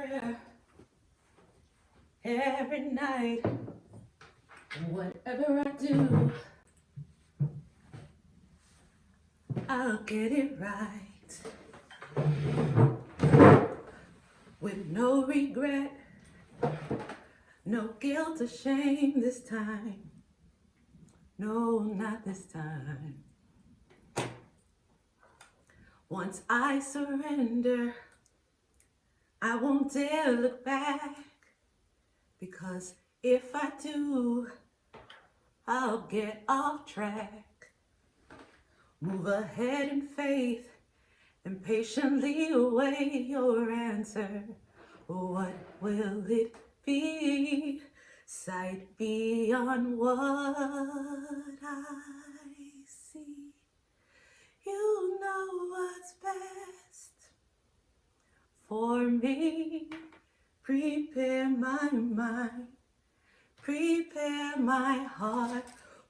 prayer every night. Whatever I do, I'll get it right. With no regret, no guilt or shame this time. No, not this time. Once I surrender, I won't dare look back, because if I do, I'll get off track. Move ahead in faith and patiently await your answer. What will it be? Sight beyond what I see. You know what's best for me. Prepare my mind, prepare my heart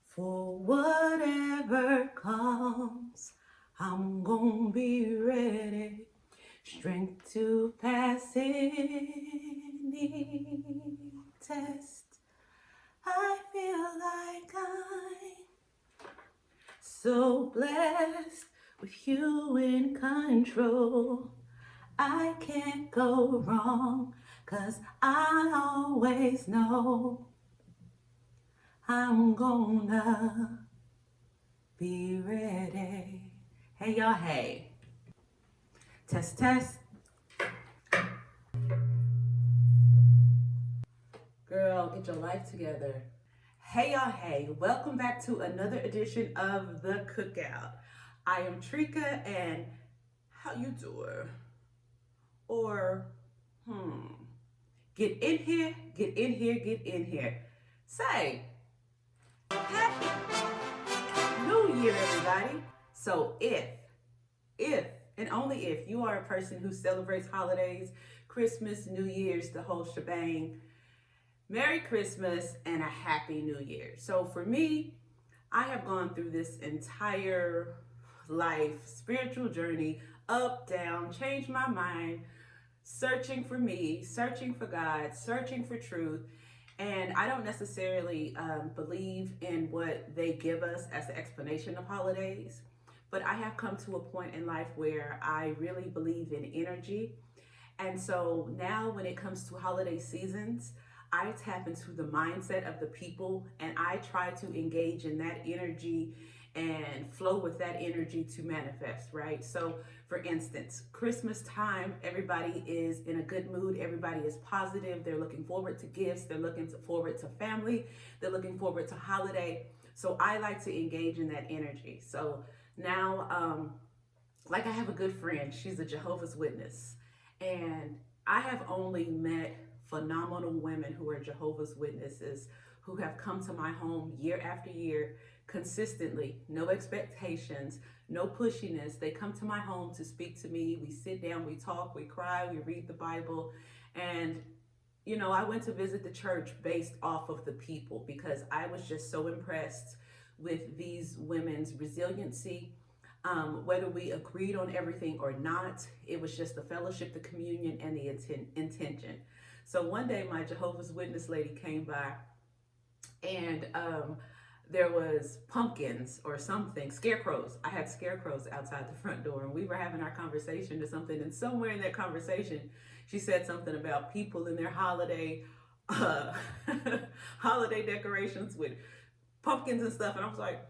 for whatever comes. I'm gonna be ready, strength to pass any test. I feel like I'm so blessed with you in control. I can't go wrong, 'cause I always know I'm gonna be ready. Hey y'all, hey. Test, test. Girl, get your life together. Hey y'all, hey. Welcome back to another edition of the Cookout. I am Trika, and how you doing? Or, get in here, get in here, get in here. Say, Happy New Year, everybody. So if, and only if you are a person who celebrates holidays, Christmas, New Year's, the whole shebang, Merry Christmas and a Happy New Year. So for me, I have gone through this entire life, spiritual journey, up, down, changed my mind, searching for me, searching for God, searching for truth. And I don't necessarily believe in what they give us as the explanation of holidays, but I have come to a point in life where I really believe in energy. And so now when it comes to holiday seasons, I tap into the mindset of the people, and I try to engage in that energy and flow with that energy to manifest, right? So for instance, Christmas time, everybody is in a good mood. Everybody is positive. They're looking forward to gifts. They're looking forward to family. They're looking forward to holiday. So I like to engage in that energy. So now, like I have a good friend, she's a Jehovah's Witness, and I have only met phenomenal women who are Jehovah's Witnesses who have come to my home year after year consistently, no expectations, no pushiness. They come to my home to speak to me. We sit down, we talk, we cry, we read the Bible. And, you know, I went to visit the church based off of the people because I was just so impressed with these women's resiliency. Whether we agreed on everything or not, it was just the fellowship, the communion, and the intention. So one day my Jehovah's Witness lady came by, and there was pumpkins or something, scarecrows. I had scarecrows outside the front door, and we were having our conversation or something. And somewhere in that conversation, she said something about people and their holiday holiday decorations with pumpkins and stuff. And I was like,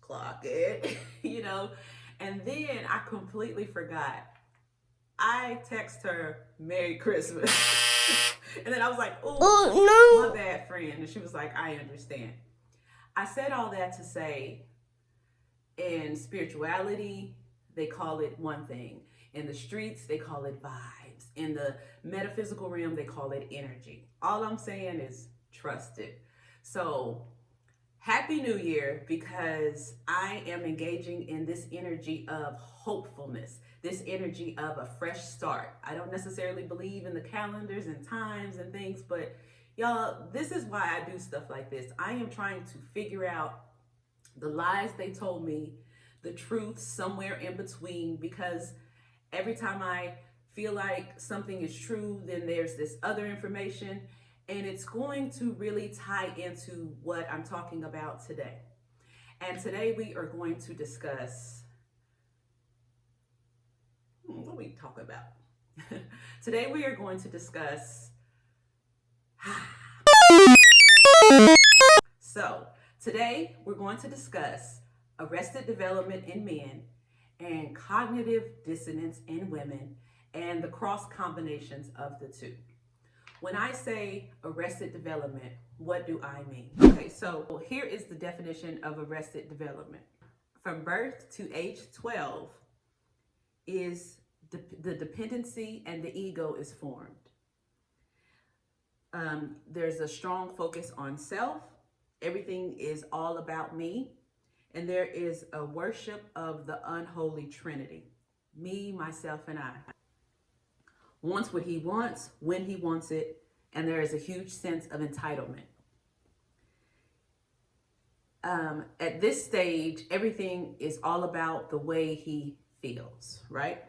clock it, you know. And then I completely forgot. I text her Merry Christmas. And then I was like, oh, no, my bad, friend. And she was like, I understand. I said all that to say, in spirituality, they call it one thing. In the streets, they call it vibes. In the metaphysical realm, they call it energy. All I'm saying is trust it. So Happy New Year, because I am engaging in this energy of hopefulness, this energy of a fresh start. I don't necessarily believe in the calendars and times and things, but y'all, this is why I do stuff like this. I am trying to figure out the lies they told me, the truth somewhere in between, because every time I feel like something is true, then there's this other information, and it's going to really tie into what I'm talking about today. And today we are going to discuss what are we talking about? Today we are going to discuss so today we're going to discuss arrested development in men and cognitive dissonance in women and the cross combinations of the two. When I say arrested development, what do I mean? Okay, so here is the definition of arrested development. From birth to age 12 is the dependency and the ego is formed. There's a strong focus on self. Everything is all about me. And there is a worship of the unholy trinity. Me, myself, and I. Wants what he wants, when he wants it, and there is a huge sense of entitlement. At this stage, everything is all about the way he feels, right?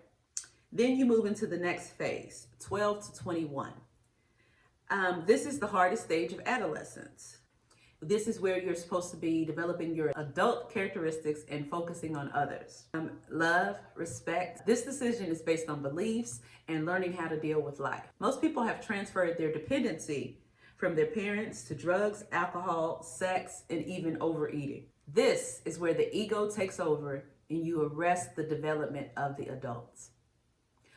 Then you move into the next phase, 12 to 21. This is the hardest stage of adolescence. This is where you're supposed to be developing your adult characteristics and focusing on others. Love, respect. This decision is based on beliefs and learning how to deal with life. Most people have transferred their dependency from their parents to drugs, alcohol, sex, and even overeating. This is where the ego takes over and you arrest the development of the adults.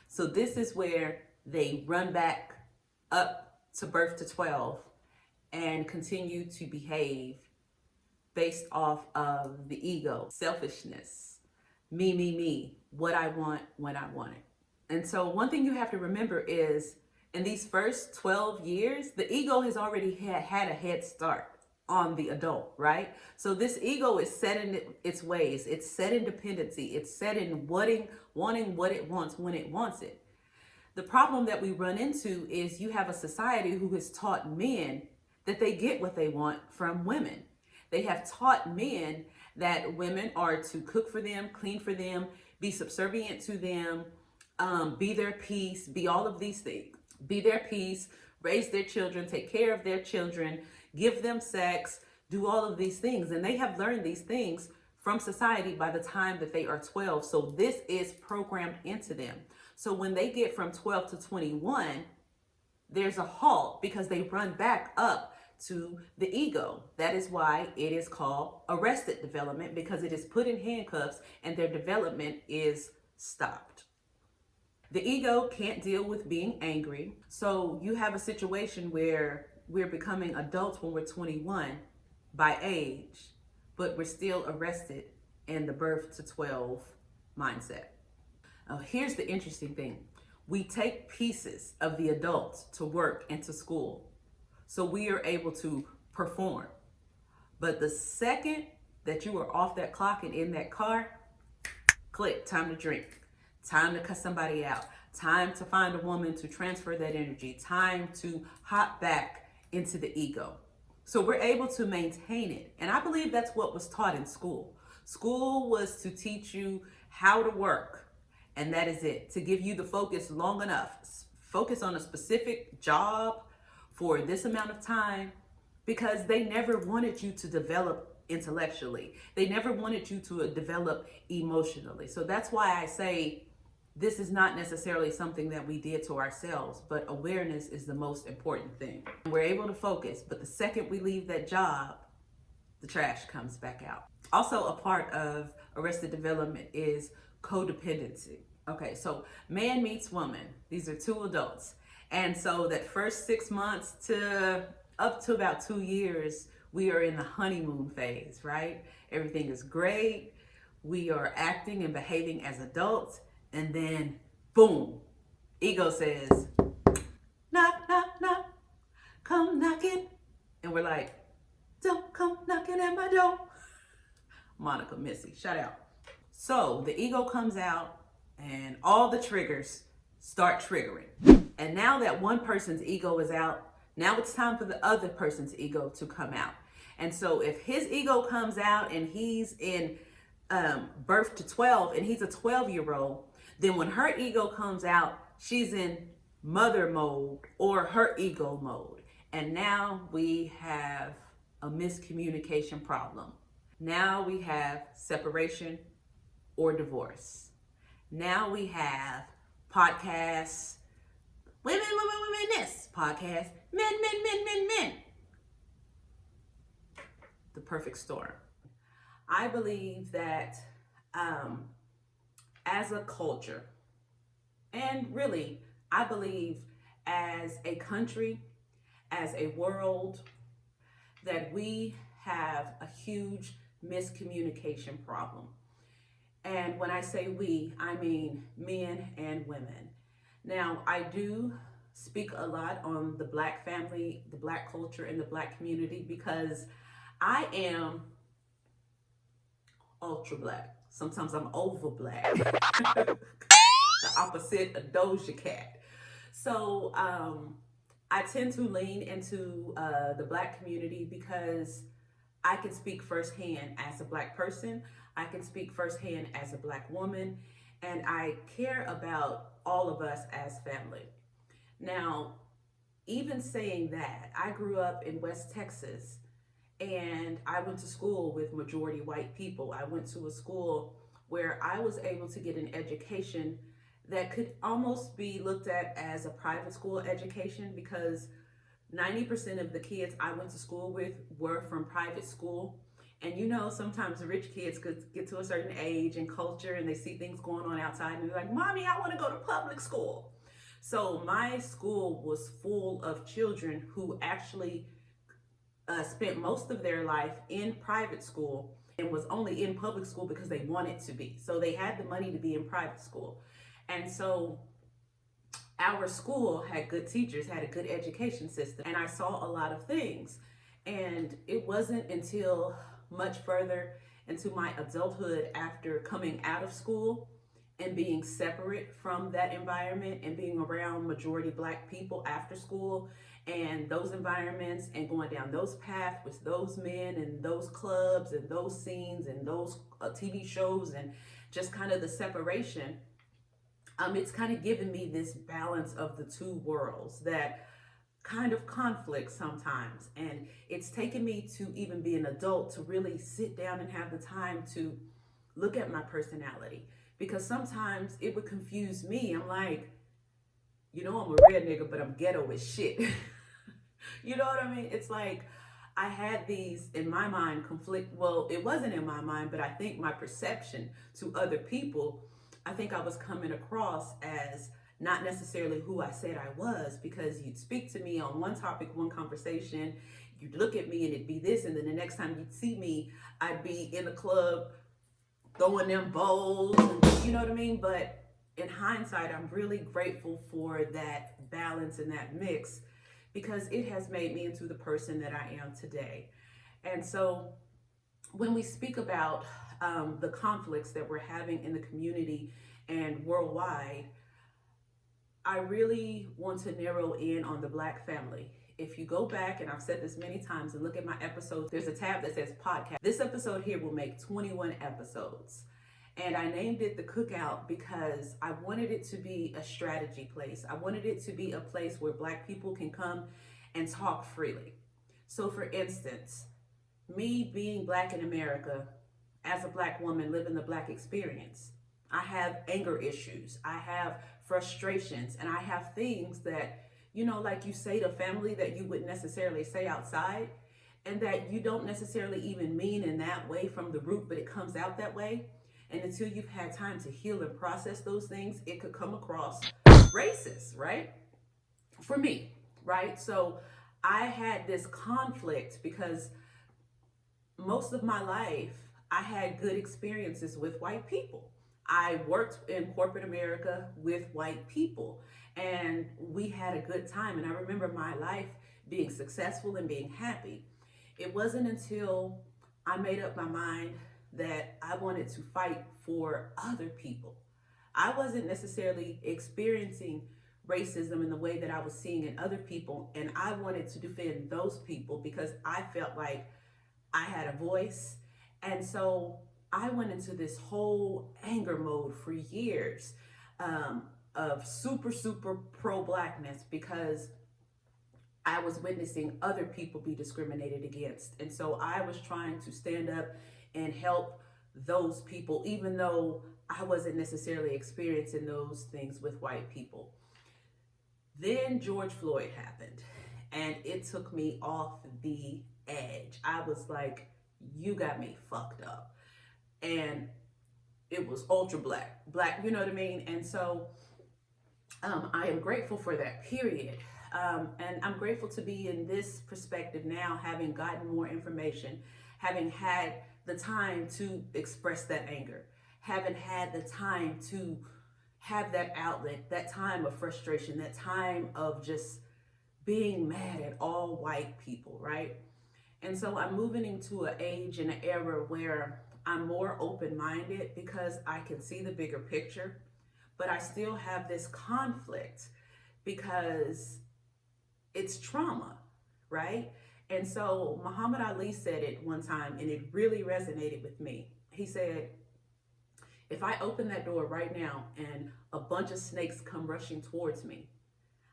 So this is where they run back up to birth to 12 and continue to behave based off of the ego, selfishness, me, what I want, when I want it. And so one thing you have to remember is in these first 12 years, the ego has already had a head start on the adult, right? So this ego is set in its ways. It's set in dependency. It's set in wanting what it wants when it wants it. The problem that we run into is you have a society who has taught men that they get what they want from women. They have taught men that women are to cook for them, clean for them, be subservient to them, be their peace, be all of these things. Be their peace, raise their children, take care of their children, give them sex, do all of these things. And they have learned these things from society by the time that they are 12. So this is programmed into them. So when they get from 12 to 21, there's a halt because they run back up to the ego. That is why it is called arrested development, because it is put in handcuffs and their development is stopped. The ego can't deal with being angry. So you have a situation where we're becoming adults when we're 21 by age, but we're still arrested in the birth to 12 mindset. Here's the interesting thing. We take pieces of the adults to work and to school, so we are able to perform. But the second that you are off that clock and in that car, click, time to drink, time to cut somebody out, time to find a woman to transfer that energy, time to hop back into the ego. So we're able to maintain it. And I believe that's what was taught in school. School was to teach you how to work. And that is it, to give you the focus long enough. Focus on a specific job for this amount of time, because they never wanted you to develop intellectually. They never wanted you to develop emotionally. So that's why I say this is not necessarily something that we did to ourselves, but awareness is the most important thing. We're able to focus, but the second we leave that job, the trash comes back out. Also, a part of arrested development is codependency. Okay, so man meets woman. These are two adults. And so that first 6 months to up to about 2 years, we are in the honeymoon phase, right? Everything is great. We are acting and behaving as adults. And then, boom, ego says, knock, knock, knock, come knocking. And we're like, don't come knocking at my door. Monica Missy, shout out. So the ego comes out and all the triggers start triggering. And now that one person's ego is out, now it's time for the other person's ego to come out. And so if his ego comes out and he's in birth to 12 and he's a 12-year-old, then when her ego comes out, she's in mother mode or her ego mode. And now we have a miscommunication problem. Now we have separation or divorce. Now we have podcasts, women, this podcast, men. The perfect storm. I believe that as a culture, and really, I believe as a country, as a world, that we have a huge miscommunication problem. And when I say we, I mean men and women. Now, I do speak a lot on the Black family, the Black culture, and the Black community because I am ultra Black. Sometimes I'm over Black. The opposite of Doja Cat. So I tend to lean into the Black community because I can speak firsthand as a Black person. I can speak firsthand as a Black woman. And I care about all of us as family. Now, even saying that, I grew up in West Texas and I went to school with majority white people. I went to a school where I was able to get an education that could almost be looked at as a private school education because 90% of the kids I went to school with were from private school. And you know, sometimes the rich kids could get to a certain age and culture and they see things going on outside and they're like, Mommy, I want to go to public school. So my school was full of children who actually spent most of their life in private school and was only in public school because they wanted to be. So they had the money to be in private school. And so our school had good teachers, had a good education system, and I saw a lot of things. And it wasn't until much further into my adulthood after coming out of school and being separate from that environment and being around majority Black people after school and those environments and going down those paths with those men and those clubs and those scenes and those TV shows and just kind of the separation, it's kind of given me this balance of the two worlds that kind of conflict sometimes. And it's taken me to even be an adult to really sit down and have the time to look at my personality. Because sometimes it would confuse me. I'm like, you know, I'm a red nigga, but I'm ghetto as shit. You know what I mean? It's like I had these in my mind conflict. Well, it wasn't in my mind, but I think my perception to other people, I think I was coming across as not necessarily who I said I was, because you'd speak to me on one topic, one conversation, you'd look at me and it'd be this, and then the next time you'd see me, I'd be in a club throwing them bowls, and, you know what I mean? But in hindsight, I'm really grateful for that balance and that mix because it has made me into the person that I am today. And so when we speak about the conflicts that we're having in the community and worldwide, I really want to narrow in on the Black family. If you go back, and I've said this many times, and look at my episodes, there's a tab that says podcast. This episode here will make 21 episodes. And I named it the Cookout because I wanted it to be a strategy place. I wanted it to be a place where Black people can come and talk freely. So for instance, me being Black in America, as a Black woman living the Black experience, I have anger issues, I have frustrations, and I have things that, you know, like you say to family that you wouldn't necessarily say outside, and that you don't necessarily even mean in that way from the root, but it comes out that way. And until you've had time to heal and process those things, it could come across racist, right? For me, right? So I had this conflict because most of my life, I had good experiences with white people. I worked in corporate America with white people and we had a good time. And I remember my life being successful and being happy. It wasn't until I made up my mind that I wanted to fight for other people. I wasn't necessarily experiencing racism in the way that I was seeing in other people. And I wanted to defend those people because I felt like I had a voice. And so I went into this whole anger mode for years. of super, super pro-blackness because I was witnessing other people be discriminated against. And so I was trying to stand up and help those people, even though I wasn't necessarily experiencing those things with white people. Then George Floyd happened, and it took me off the edge. I was like, you got me fucked up. And it was ultra black, you know what I mean? And so I am grateful for that period. And I'm grateful to be in this perspective now, having gotten more information, having had the time to express that anger, having had the time to have that outlet, that time of frustration, that time of just being mad at all white people, right? And so I'm moving into an age and an era where I'm more open-minded because I can see the bigger picture, but I still have this conflict because it's trauma, right? And so Muhammad Ali said it one time, and it really resonated with me. He said, if I open that door right now and a bunch of snakes come rushing towards me,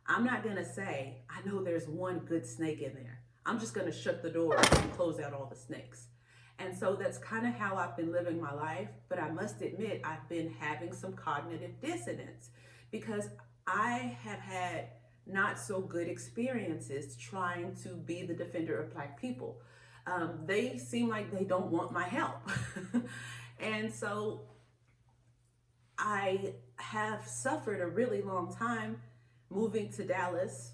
I'm not gonna say, I know there's one good snake in there. I'm just gonna shut the door and close out all the snakes. And so that's kind of how I've been living my life. But I must admit, I've been having some cognitive dissonance because I have had not so good experiences trying to be the defender of Black people. They seem like they don't want my help. And so I have suffered a really long time moving to Dallas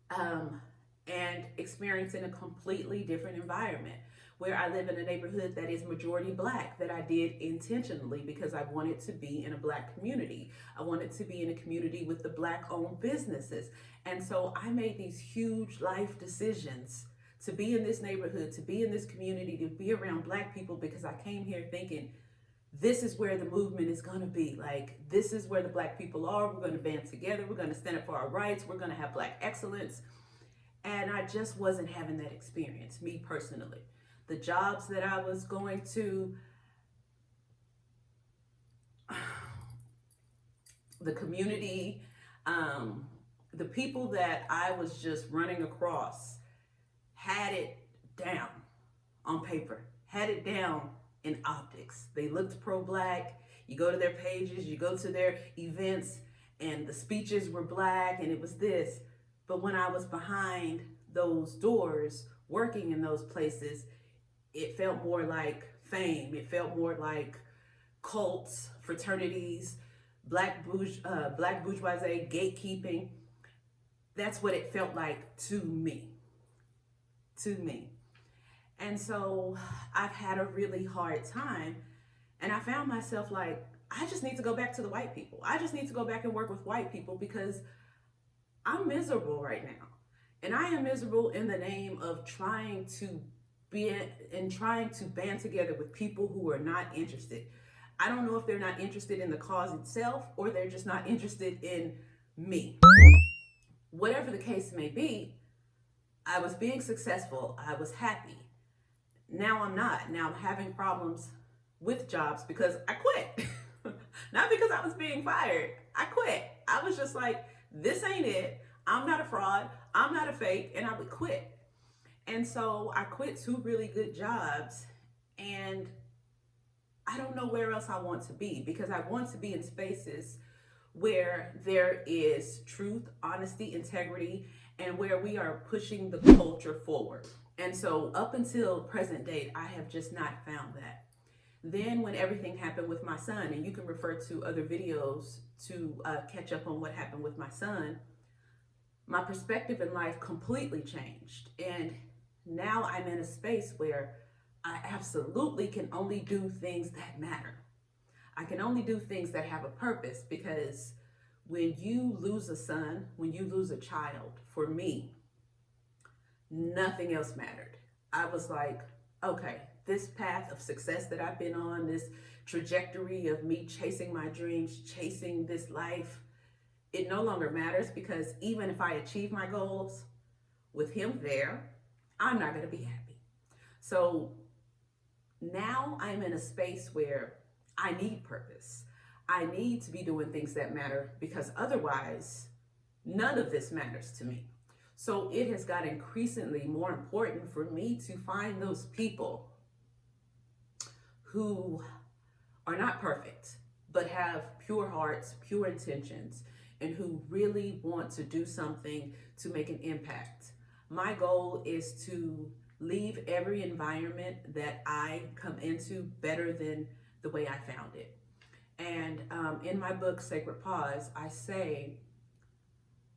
and experiencing a completely different environment where I live in a neighborhood that is majority Black, that I did intentionally because I wanted to be in a Black community. I wanted to be in a community with the Black-owned businesses. And so I made these huge life decisions to be in this neighborhood, to be in this community, to be around Black people, because I came here thinking, this is where the movement is going to be. Like, this is where the Black people are. We're going to band together. We're going to stand up for our rights. We're going to have Black excellence. And I just wasn't having that experience, me personally. The jobs that I was going to, the community, the people that I was just running across had it down on paper, had it down in optics. They looked pro-Black. You go to their pages, you go to their events, and the speeches were Black, and it was this. But when I was behind those doors, working in those places, it felt more like fame. It felt more like cults, fraternities, black bourgeoisie, gatekeeping. That's what it felt like to me. And so I've had a really hard time, and I found myself like, I just need to go back to the white people. I just need to go back and work with white people because I'm miserable right now. And I am miserable in the name of trying to band together with people who are not interested. I don't know if they're not interested in the cause itself or they're just not interested in me. Whatever the case may be, I was being successful. I was happy. Now I'm not. Now I'm having problems with jobs because I quit. Not because I was being fired. I quit. I was just like, this ain't it. I'm not a fraud. I'm not a fake. And I would quit. And so I quit 2 really good jobs, and I don't know where else I want to be, because I want to be in spaces where there is truth, honesty, integrity, and where we are pushing the culture forward. And so up until present date, I have just not found that. Then when everything happened with my son, and you can refer to other videos to catch up on what happened with my son, my perspective in life completely changed. And now I'm in a space where I absolutely can only do things that matter. I can only do things that have a purpose, because when you lose a son, when you lose a child, for me, nothing else mattered. I was like, okay, this path of success that I've been on, this trajectory of me chasing my dreams, chasing this life, it no longer matters, because even if I achieve my goals with him there, I'm not going to be happy. So now I'm in a space where I need purpose. I need to be doing things that matter because otherwise, none of this matters to me. So it has got increasingly more important for me to find those people who are not perfect, but have pure hearts, pure intentions, and who really want to do something to make an impact. My goal is to leave every environment that I come into better than the way I found it. And in my book, Sacred Pause, I say,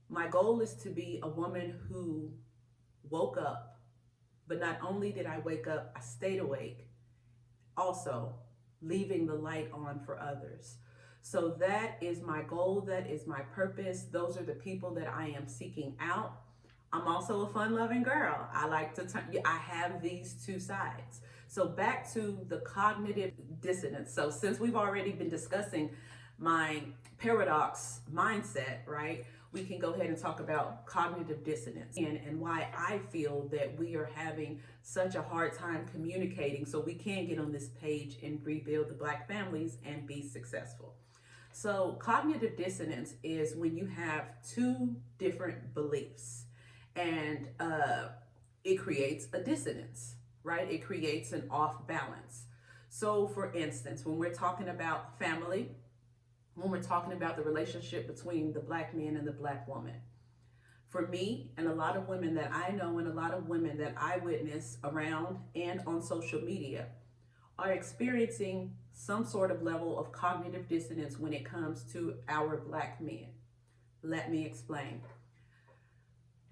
my goal is to be a woman who woke up, but not only did I wake up, I stayed awake, also leaving the light on for others. So that is my goal, that is my purpose. Those are the people that I am seeking out. I'm also a fun-loving girl. I like to I have these two sides. So back to the cognitive dissonance. So since we've already been discussing my paradox mindset, right? We can go ahead and talk about cognitive dissonance and why I feel that we are having such a hard time communicating so we can get on this page and rebuild the Black families and be successful. So cognitive dissonance is when you have two different beliefs and it creates a dissonance, right? It creates an off balance. So for instance, when we're talking about family, when we're talking about the relationship between the Black man and the Black woman, for me and a lot of women that I know and a lot of women that I witness around and on social media are experiencing some sort of level of cognitive dissonance when it comes to our Black men. Let me explain.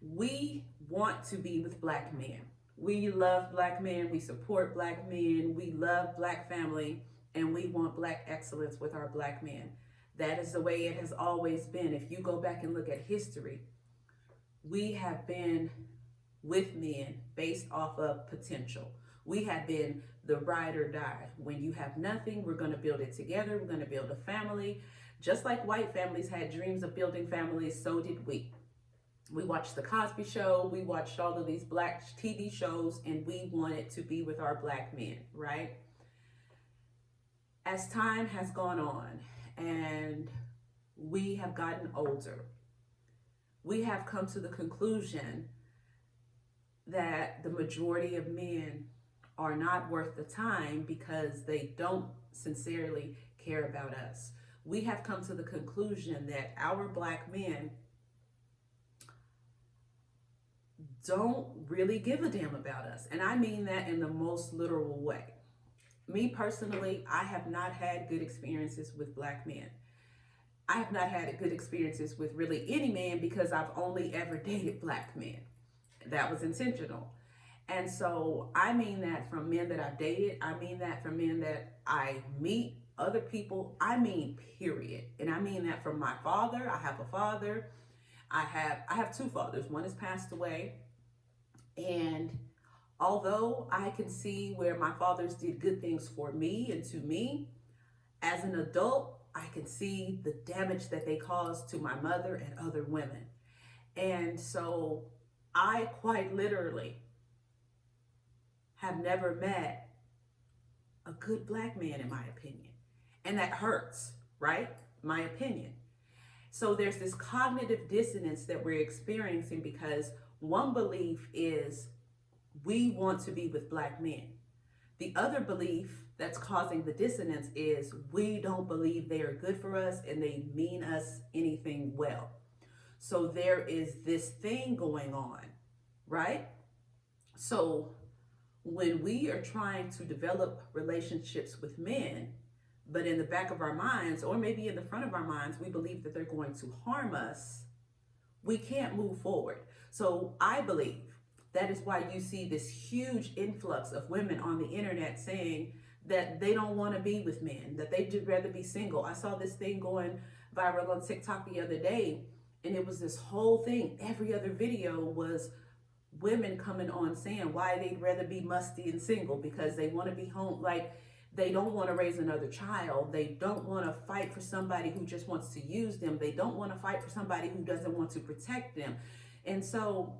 We want to be with Black men. We love Black men, we support Black men, we love Black family, and we want Black excellence with our Black men. That is the way it has always been. If you go back and look at history, we have been with men based off of potential. We have been the ride or die. When you have nothing, we're going to build it together. We're going to build a family. Just like white families had dreams of building families, so did we. We watched The Cosby Show. We watched all of these Black TV shows, and we wanted to be with our Black men, right? As time has gone on and we have gotten older, we have come to the conclusion that the majority of men are not worth the time because they don't sincerely care about us. We have come to the conclusion that our Black men don't really give a damn about us. And I mean that in the most literal way. Me personally, I have not had good experiences with Black men. I have not had good experiences with really any man because I've only ever dated Black men. That was intentional. And so I mean that from men that I've dated. I mean that from men that I meet, other people. I mean, period. And I mean that from my father. I have a father. I have two fathers. One has passed away. And although I can see where my fathers did good things for me and to me, as an adult, I can see the damage that they caused to my mother and other women. And so I quite literally have never met a good Black man, in my opinion. And that hurts, right? My opinion. So there's this cognitive dissonance that we're experiencing because one belief is we want to be with Black men. The other belief that's causing the dissonance is we don't believe they are good for us and they mean us anything well. So there is this thing going on, right? So when we are trying to develop relationships with men, but in the back of our minds, or maybe in the front of our minds, we believe that they're going to harm us, we can't move forward. So I believe that is why you see this huge influx of women on the internet saying that they don't want to be with men, that they'd just rather be single. I saw this thing going viral on TikTok the other day, and it was this whole thing. Every other video was women coming on saying why they'd rather be musty and single because they want to be home, like they don't want to raise another child. They don't want to fight for somebody who just wants to use them. They don't want to fight for somebody who doesn't want to protect them. And so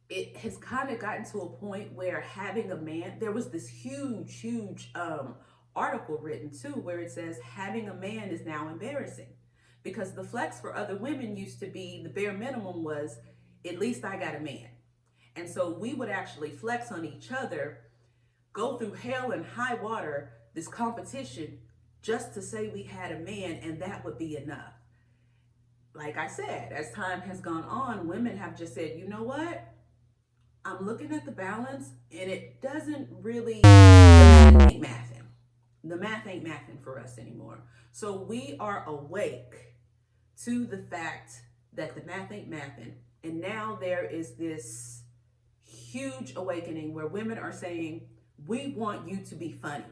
it has kind of gotten to a point where having a man, there was this huge article written too where it says having a man is now embarrassing, because the flex for other women used to be, the bare minimum was, at least I got a man. And so we would actually flex on each other, go through hell and high water, this competition, just to say we had a man, and that would be enough. Like I said, as time has gone on, women have just said, you know what? I'm looking at the balance and it doesn't really, the math ain't mathing. The math ain't mathing for us anymore. So we are awake to the fact that the math ain't mathing. And now there is this huge awakening where women are saying, we want you to be funny.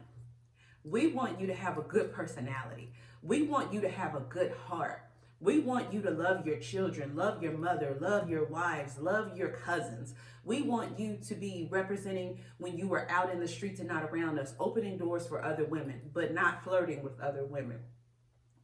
We want you to have a good personality. We want you to have a good heart. We want you to love your children, love your mother, love your wives, love your cousins. We want you to be representing when you were out in the streets and not around us, opening doors for other women, but not flirting with other women.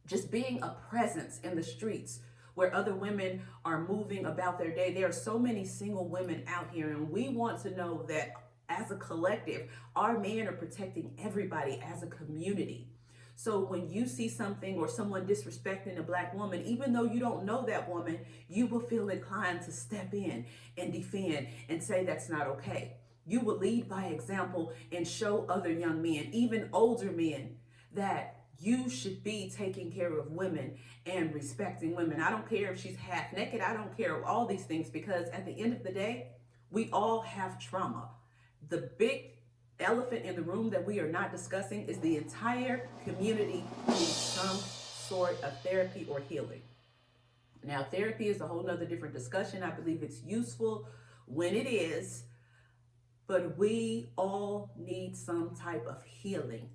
Just being a presence in the streets where other women are moving about their day. There are so many single women out here, and we want to know that as a collective, our men are protecting everybody as a community. So when you see something or someone disrespecting a Black woman, even though you don't know that woman, you will feel inclined to step in and defend and say that's not okay. You will lead by example and show other young men, even older men, that you should be taking care of women and respecting women. I don't care if she's half naked. I don't care all these things, because at the end of the day, we all have trauma. The big elephant in the room that we are not discussing is the entire community needs some sort of therapy or healing. Now, therapy is a whole nother different discussion. I believe it's useful when it is, but we all need some type of healing.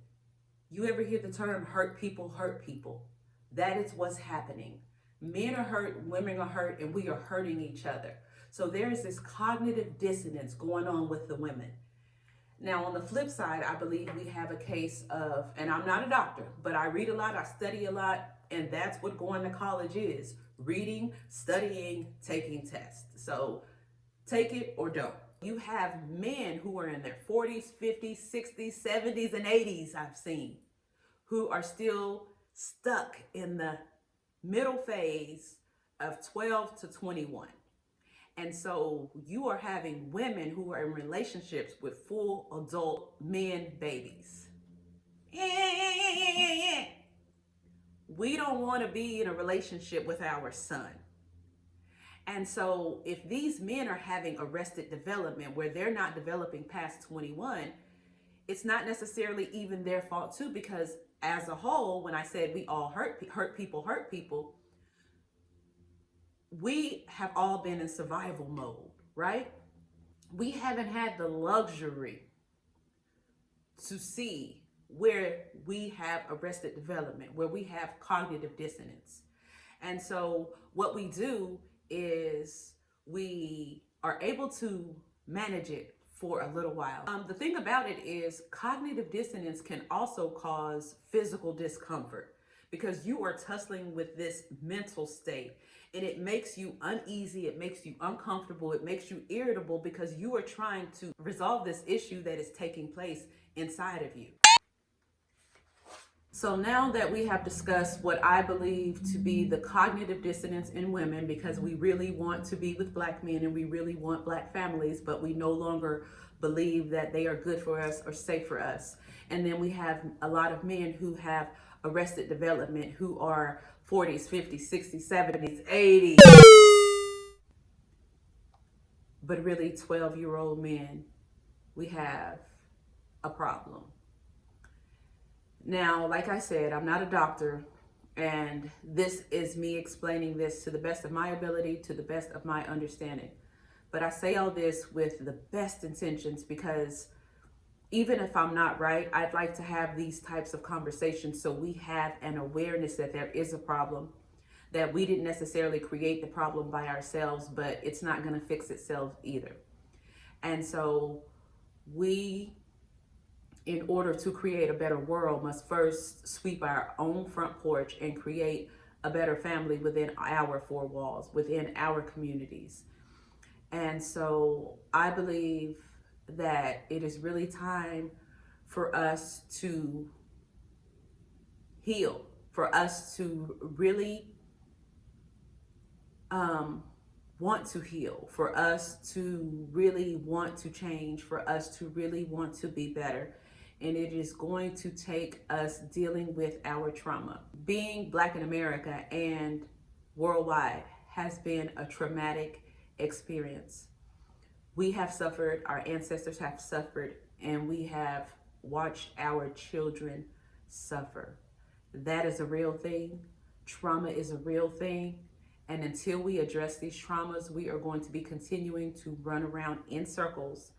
You ever hear the term hurt people hurt people? That is what's happening. Men are hurt, women are hurt, and we are hurting each other. So there is this cognitive dissonance going on with the women. Now, on the flip side, I believe we have a case of, and I'm not a doctor, but I read a lot, I study a lot, and that's what going to college is: reading, studying, taking tests. So take it or don't. You have men who are in their 40s, 50s, 60s, 70s, and 80s, I've seen, who are still stuck in the middle phase of 12 to 21. And so you are having women who are in relationships with full adult men babies. We don't want to be in a relationship with our son. And so if these men are having arrested development where they're not developing past 21, it's not necessarily even their fault too, because as a whole, when I said we all hurt people, we have all been in survival mode, right? We haven't had the luxury to see where we have arrested development, where we have cognitive dissonance. And so what we do is we are able to manage it for a little while. The thing about it is cognitive dissonance can also cause physical discomfort, because you are tussling with this mental state, and it makes you uneasy, it makes you uncomfortable, it makes you irritable, because you are trying to resolve this issue that is taking place inside of you. So now that we have discussed what I believe to be the cognitive dissonance in women, because we really want to be with Black men and we really want Black families, but we no longer believe that they are good for us or safe for us. And then we have a lot of men who have arrested development, who are 40s, 50s, 60s, 70s, 80s, but really 12-year-old men. We have a problem. Now, like I said, I'm not a doctor, and this is me explaining this to the best of my ability, to the best of my understanding. But I say all this with the best intentions, because even if I'm not right, I'd like to have these types of conversations so we have an awareness that there is a problem, that we didn't necessarily create the problem by ourselves, but it's not going to fix itself either. And so we, in order to create a better world, must first sweep our own front porch and create a better family within our four walls, within our communities. And so I believe that it is really time for us to heal, for us to really want to heal, for us to really want to change, for us to really want to be better. And it is going to take us dealing with our trauma. Being Black in America and worldwide has been a traumatic experience. We have suffered, our ancestors have suffered, and we have watched our children suffer. That is a real thing. Trauma is a real thing. And until we address these traumas, we are going to be continuing to run around in circles,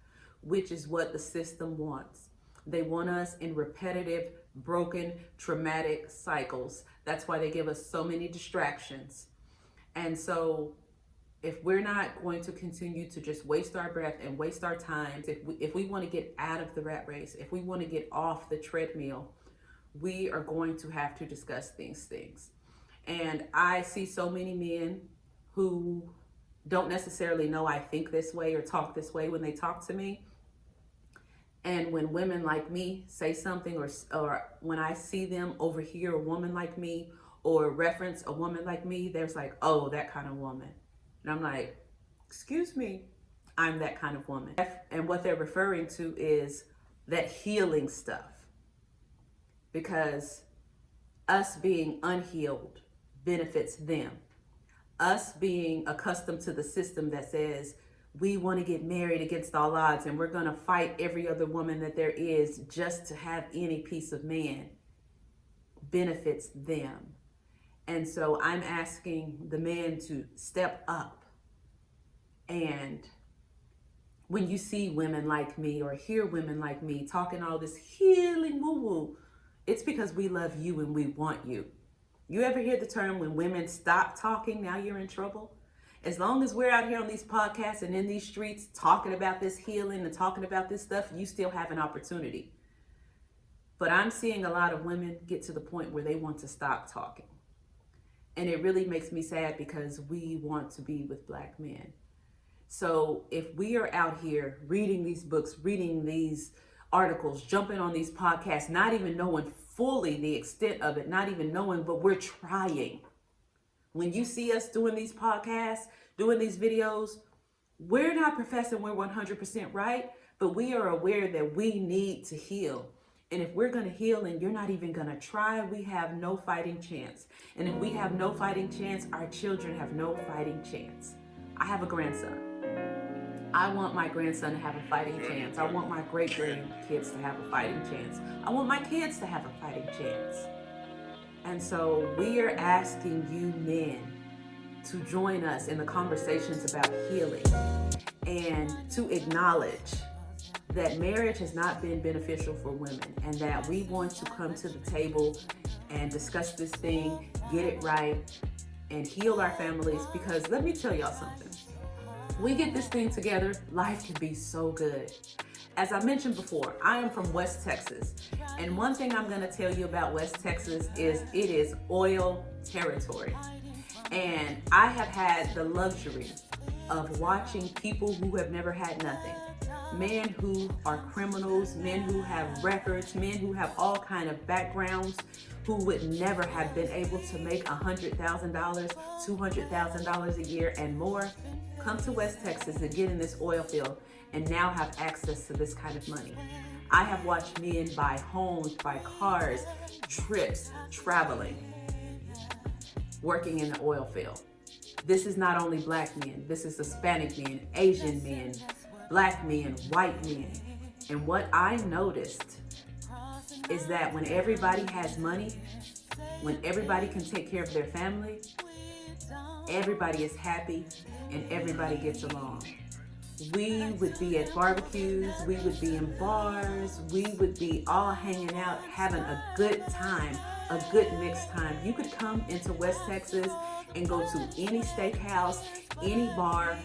which is what the system wants. They want us in repetitive, broken, traumatic cycles. That's why they give us so many distractions. And so if we're not going to continue to just waste our breath and waste our time, if we want to get out of the rat race, if we want to get off the treadmill, we are going to have to discuss these things. And I see so many men who don't necessarily know I think this way or talk this way when they talk to me. And when women like me say something, or when I see them overhear a woman like me or reference a woman like me, there's like, oh, that kind of woman. And I'm like, excuse me, I'm that kind of woman. And what they're referring to is that healing stuff. Because us being unhealed benefits them. Us being accustomed to the system that says we want to get married against all odds and we're going to fight every other woman that there is just to have any piece of man benefits them. And so I'm asking the men to step up. And when you see women like me or hear women like me talking all this healing woo-woo, it's because we love you and we want you. You ever hear the term, when women stop talking, now you're in trouble? As long as we're out here on these podcasts and in these streets talking about this healing and talking about this stuff, you still have an opportunity. But I'm seeing a lot of women get to the point where they want to stop talking. And it really makes me sad because we want to be with Black men. So if we are out here reading these books, reading these articles, jumping on these podcasts, not even knowing fully the extent of it, not even knowing, but we're trying. When you see us doing these podcasts, doing these videos, we're not professing we're 100% right, but we are aware that we need to heal. And if we're going to heal and you're not even going to try, we have no fighting chance. And if we have no fighting chance, our children have no fighting chance. I have a grandson. I want my grandson to have a fighting chance. I want my great-grandkids to have a fighting chance. I want my kids to have a fighting chance. And so we are asking you men to join us in the conversations about healing and to acknowledge that marriage has not been beneficial for women and that we want to come to the table and discuss this thing, get it right, and heal our families. Because let me tell y'all something. We get this thing together, life can be so good. As I mentioned before, I am from West Texas. And one thing I'm going to tell you about West Texas is it is oil territory. And I have had the luxury of watching people who have never had nothing. Men who are criminals, men who have records, men who have all kind of backgrounds, who would never have been able to make $100,000, $200,000 a year and more, come to West Texas and get in this oil field and now have access to this kind of money. I have watched men buy homes, buy cars, trips, traveling, working in the oil field. This is not only Black men, this is Hispanic men, Asian men, Black men, white men. And what I noticed is that when everybody has money, when everybody can take care of their family, everybody is happy and everybody gets along. We would be at barbecues, we would be in bars, we would be all hanging out, having a good time, a good mixed time. You could come into West Texas and go to any steakhouse, any bar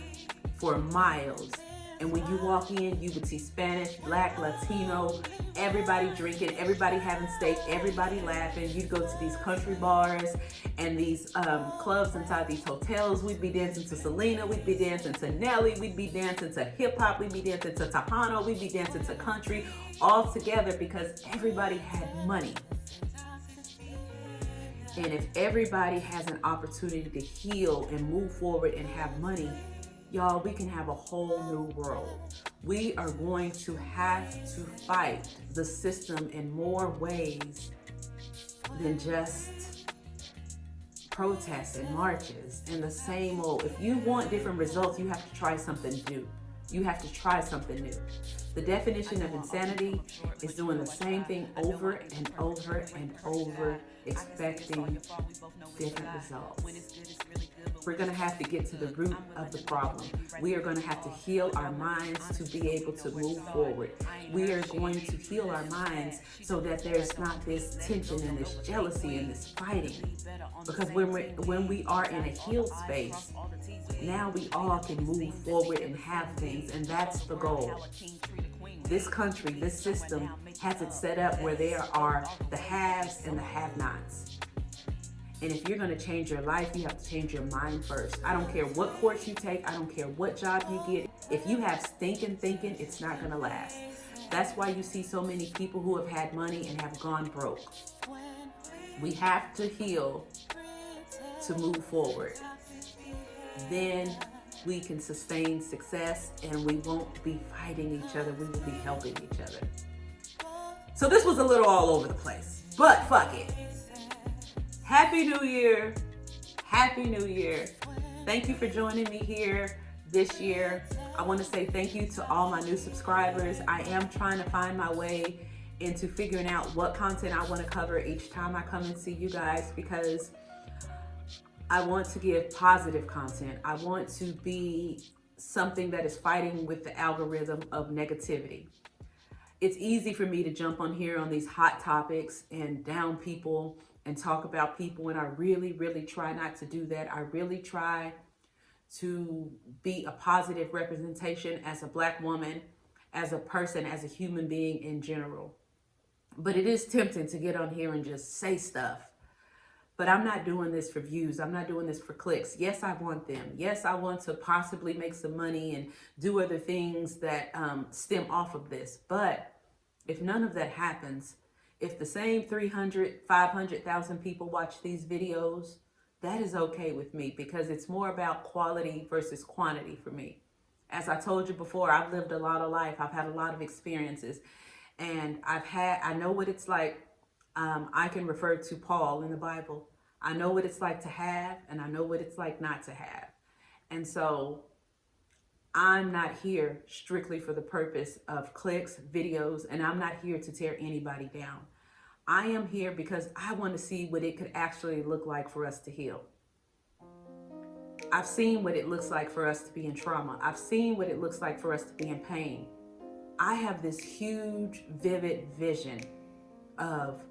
for miles. And when you walk in, you would see Spanish, Black, Latino, everybody drinking, everybody having steak, everybody laughing. You'd go to these country bars and these clubs inside these hotels. We'd be dancing to Selena, we'd be dancing to Nelly, we'd be dancing to hip hop, we'd be dancing to Tejano, we'd be dancing to country, all together because everybody had money. And if everybody has an opportunity to heal and move forward and have money, y'all, we can have a whole new world. We are going to have to fight the system in more ways than just protests and marches and the same old. If you want different results, you have to try something new. You have to try something new. The definition of insanity is doing the same thing over and over and over, expecting different results. We're going to have to get to the root of the problem. We are going to have to heal our minds to be able to move forward. We are going to heal our minds so that there's not this tension and this jealousy and this fighting. Because when we are in a healed space, now we all can move forward and have things, and that's the goal. This country, this system has it set up where there are the haves and the have-nots. And if you're going to change your life, you have to change your mind first. I don't care what course you take. I don't care what job you get. If you have stinking thinking, it's not going to last. That's why you see so many people who have had money and have gone broke. We have to heal to move forward. Then we can sustain success and we won't be fighting each other. We will be helping each other. So this was a little all over the place, but fuck it. Happy New Year. Happy New Year. Thank you for joining me here this year. I want to say thank you to all my new subscribers. I am trying to find my way into figuring out what content I want to cover each time I come and see you guys, because I want to give positive content. I want to be something that is fighting with the algorithm of negativity. It's easy for me to jump on here on these hot topics and down people and talk about people, and I really, really try not to do that. I really try to be a positive representation as a Black woman, as a person, as a human being in general. But it is tempting to get on here and just say stuff. But I'm not doing this for views. I'm not doing this for clicks. Yes, I want them. Yes, I want to possibly make some money and do other things that stem off of this. But if none of that happens, if the same 300, 500,000 people watch these videos, that is okay with me, because it's more about quality versus quantity for me. As I told you before, I've lived a lot of life. I've had a lot of experiences, and I know what it's like. I can refer to Paul in the Bible. I know what it's like to have, and I know what it's like not to have. And so I'm not here strictly for the purpose of clicks, videos, and I'm not here to tear anybody down. I am here because I want to see what it could actually look like for us to heal. I've seen what it looks like for us to be in trauma. I've seen what it looks like for us to be in pain. I have this huge, vivid vision of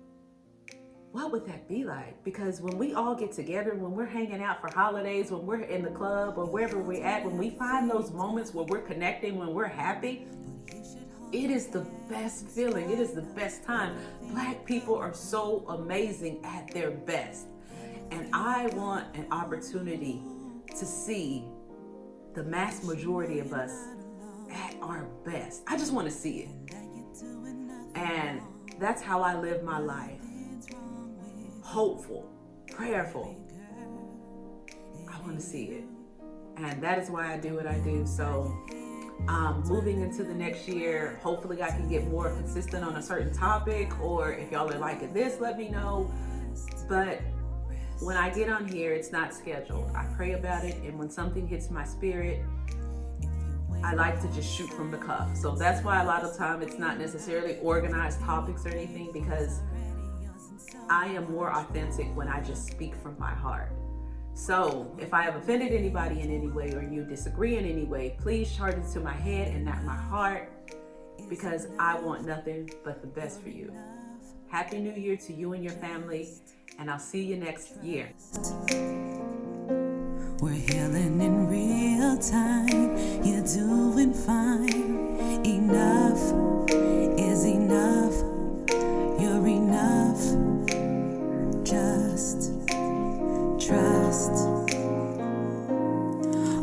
what would that be like? Because when we all get together, when we're hanging out for holidays, when we're in the club or wherever we're at, when we find those moments where we're connecting, when we're happy, it is the best feeling. It is the best time. Black people are so amazing at their best. And I want an opportunity to see the mass majority of us at our best. I just want to see it. And that's how I live my life. Hopeful, prayerful. I want to see it. And that is why I do what I do. So moving into the next year, hopefully I can get more consistent on a certain topic, or if y'all are liking this, let me know. But when I get on here, it's not scheduled. I pray about it, and when something hits my spirit, I like to just shoot from the cuff. So that's why a lot of time it's not necessarily organized topics or anything, because I am more authentic when I just speak from my heart. So if I have offended anybody in any way, or you disagree in any way, please charge it to my head and not my heart, because I want nothing but the best for you. Happy New Year to you and your family, and I'll see you next year. We're healing in real time. You're doing fine. Enough is enough. You're enough. Just trust.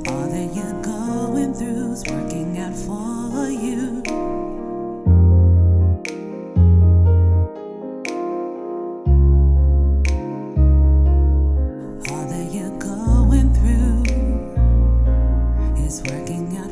All that you're going through's working out for you. is working out